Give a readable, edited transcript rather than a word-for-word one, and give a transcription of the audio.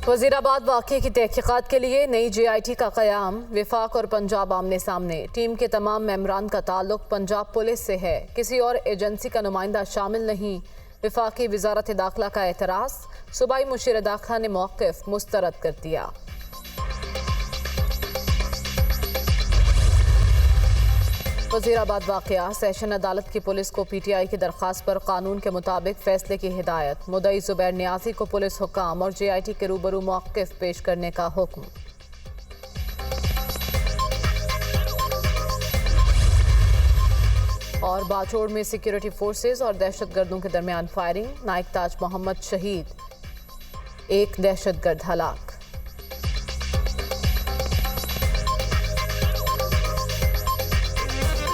वजीराबाद वाक़े की तहकीकात के लिए नई JIT का क़याम। विफाक और पंजाब आमने सामने। टीम के तमाम मेंबरान का ताल्लुक पंजाब पुलिस से है, किसी और एजेंसी का नुमाइंदा शामिल नहीं। विफाकी वजारत दाखिला का एतराज़। सूबाई मुशीर दाखिला ने मौक़िफ़ मुस्तरद कर दिया। वजीराबाद वाक़या। सेशन अदालत की पुलिस को PTI की दरख्वास्त पर कानून के मुताबिक फैसले की हिदायत। मुद्दई ज़ुबैर नियाज़ी को पुलिस हुक्म और JIT के रूबरू मौक़िफ़ पेश करने का हुक्म। और बाचोड़ में सिक्योरिटी फोर्सेस और दहशतगर्दों के दरमियान फायरिंग। नाइक ताज मोहम्मद शहीद, एक दहशतगर्द हलाक।